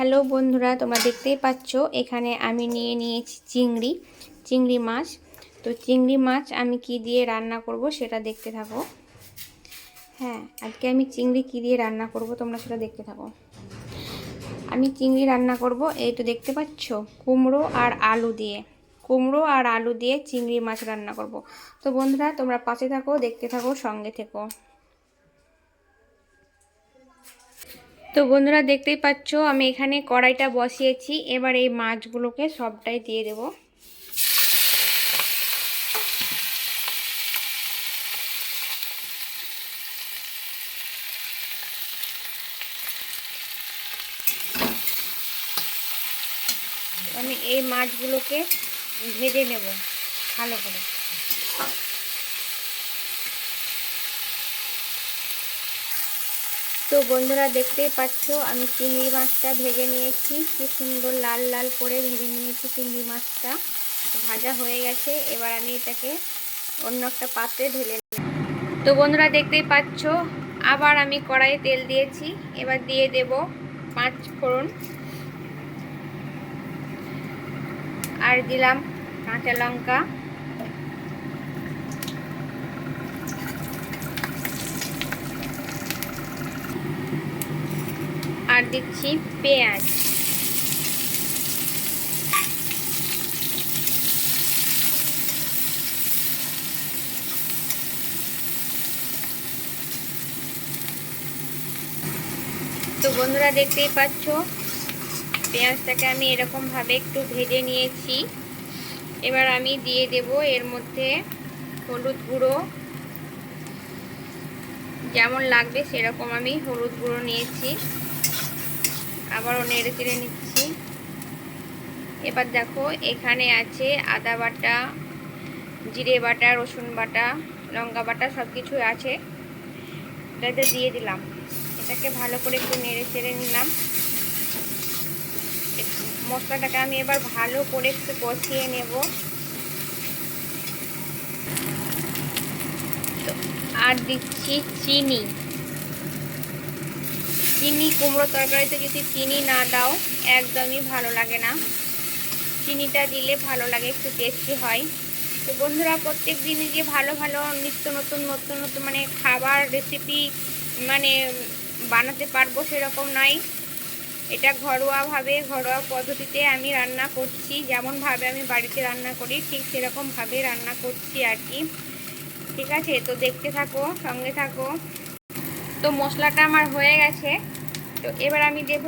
Hello বন্ধুরা, তোমরা দেখতেই পাচ্ছ এখানে আমি নিয়ে নিয়েছি চিংড়ি মাছ। তো চিংড়ি মাছ আমি কি দিয়ে রান্না করব সেটা দেখতে থাকো। হ্যাঁ, আজকে আমি চিংড়ি কি দিয়ে রান্না করব তোমরা সেটা দেখতে থাকো। আমি চিংড়ি রান্না করব, এই তো দেখতে পাচ্ছ কুমড়ো আর আলু দিয়ে চিংড়ি মাছ রান্না করব। তো বন্ধুরা তোমরা পাশে থাকো, দেখতে থাকো, সঙ্গে থেকো। তো বন্ধুরা দেখতেই পাচ্ছ আমি এখানে কড়াইটা বসিয়েছি। এবার এই মাছগুলোকে সবটাই দিয়ে দেব। আমি এই মাছগুলোকে ভেজে নেব ভালো করে। তো বন্ধুরা দেখতেই পাচ্ছ আমি চিংড়ি মাছটা ভেজে নিয়েছি, কি সুন্দর লাল লাল করে ভেজে নিয়েছি। চিংড়ি মাছটা ভাজা হয়ে গেছে। এবার আমি এটাকে অন্য একটা পাত্রে ঢেলে নেব। তো বন্ধুরা দেখতেই পাচ্ছ আবার আমি কড়াইয়ে তেল দিয়েছি। এবার দিয়ে দেব 5 ফোড়ন, আর দিলাম কাঁচা লঙ্কা, আর দিচ্ছি পেঁয়াজ। তো বন্ধুরা দেখতেই পাচ্ছ পেঁয়াজটাকে আমি এরকমভাবে একটু ভেজে নিয়েছি। এবার আমি দিয়ে দেব এর মধ্যে হলুদ গুঁড়ো, যেমন লাগবে সেরকম আমি হলুদ গুঁড়ো নিয়েছি। আবারও নেড়ে চেড়ে নিচ্ছি। এবার দেখো এখানে আছে আদা বাটা, জিরে বাটা, রসুন বাটা, লঙ্কা বাটা, সব কিছু আছে। এটাতে দিয়ে দিলাম। এটাকে ভালো করে একটু নেড়ে চেড়ে নিলাম। মশলাটাকে আমি এবার ভালো করে একটু কষিয়ে নেব। আর দিচ্ছি চিনি। কুমড়ো তরকারিতে যদি চিনি না দাও একদমই ভালো লাগে না। চিনিটা দিলে ভালো লাগে, একটু টেস্টি হয়। তো বন্ধুরা প্রত্যেক দিনই যে ভালো ভালো নিত্য নতুন মানে খাবার রেসিপি মানে বানাতে পারবো সেরকম নয়। এটা ঘরোয়া পদ্ধতিতে আমি রান্না করছি। যেমনভাবে আমি বাড়িতে রান্না করি ঠিক সেরকমভাবে রান্না করছি আর কি। ঠিক আছে, তো দেখতে থাকো, সঙ্গে থাকো। তো মশলাটা আমার হয়ে গেছে। তো এবার আমি দেব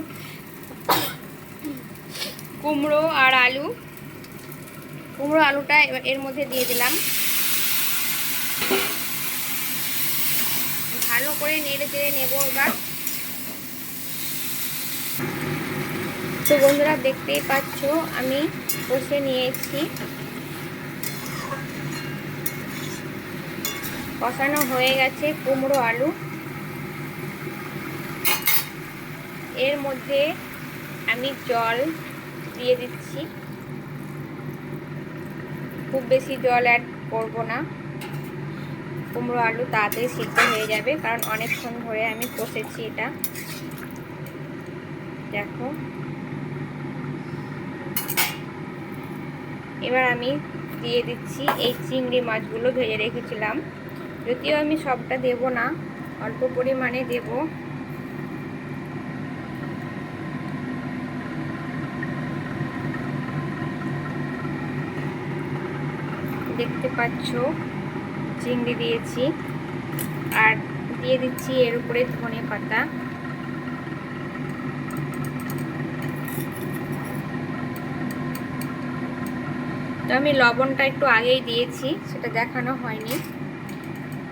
কুমড়ো আলুটা এবার এর মধ্যে দিয়ে দিলাম। ভালো করে নেড়ে চেড়ে নেব এবার। তো বন্ধুরা দেখতেই পাচ্ছ আমি কষে নিয়েছি। কষানো হয়ে গেছে কুমড়ো আলু। এর মধ্যে আমি জল দিয়ে দিচ্ছি। খুব বেশি জল অ্যাড করব না, কুমড়ো আলু তাড়াতাড়ি সিদ্ধ হয়ে যাবে, কারণ অনেকক্ষণ ধরে আমি কষেছি এটা। দেখো এবার আমি দিয়ে দিচ্ছি এই চিংড়ি মাছগুলো ভেজে রেখেছিলাম। যদিও আমি সবটা দেব না, অল্প পরিমাণে দেব। দেখতে পাচ্ছ চিংড়ি দিয়েছি, আর দিয়ে দিচ্ছি এর উপরে ধনে পাতা। তো আমি লবণটা একটু আগেই দিয়েছি, সেটা দেখানো হয়নি।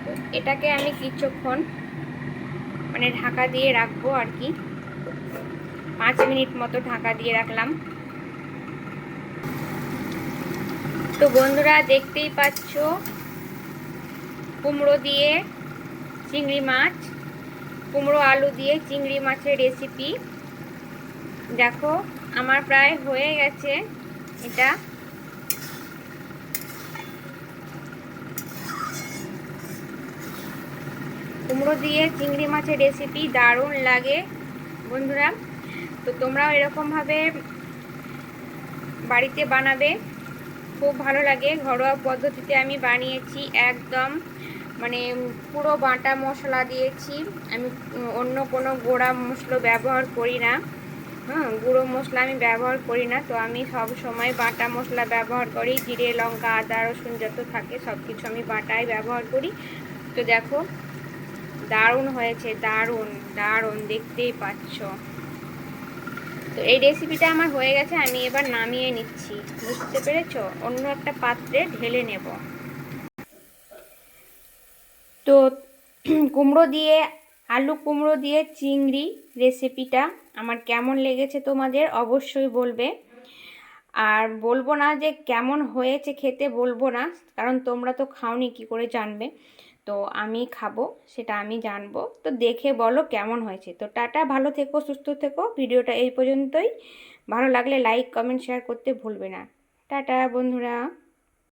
তো এটাকে আমি কিছুক্ষণ মানে ঢাকা দিয়ে রাখবো আর কি। 5 মিনিট মতো ঢাকা দিয়ে রাখলাম। তো বন্ধুরা দেখতেই পাচ্ছ কুমড়ো আলু দিয়ে চিংড়ি মাছের রেসিপি। দেখো আমার প্রায় হয়ে গেছে এটা। কুমড়ো দিয়ে চিংড়ি মাছের রেসিপি দারুণ লাগে বন্ধুরা। তো তো তোমরাও এরকমভাবে বাড়িতে বানাবে, খুব ভালো লাগে। ঘরোয়া পদ্ধতিতে আমি বানিয়েছি, একদম মানে পুরো বাটা মশলা দিয়েছি আমি, অন্য কোনো গুঁড়া মশলা ব্যবহার করি না। গুঁড়ো মশলা আমি ব্যবহার করি না। তো আমি সব সময় বাটা মশলা ব্যবহার করি, জিরে লঙ্কা আদা রসুন যত থাকে সব কিছু আমি বাটাই ব্যবহার করি। তো দেখো দারুণ হয়েছে, দারুণ দারুণ, দেখতেই পাচ্ছ। তো এই রেসিপিটা আমার হয়ে গেছে, আমি এবার নামিয়ে নিচ্ছি, বুঝতে পেরেছো? অন্য একটা পাত্রে ঢেলে নেব। তো কুমড়ো দিয়ে, আলু কুমড়ো দিয়ে চিংড়ি রেসিপিটা আমার কেমন লেগেছে তোমাদের অবশ্যই বলবে। আর বলবো না যে কেমন হয়েছে খেতে, বলবো না, কারণ তোমরা তো খাওনি, কি করে জানবে? তো আমি খাবো, সেটা আমি জানবো। তো দেখে বলো কেমন হয়েছে। তো টাটা, ভালো থেকো, সুস্থ থেকো। ভিডিওটা এই পর্যন্তই। ভালো লাগলে লাইক কমেন্ট শেয়ার করতে ভুলবে না। টাটা বন্ধুরা।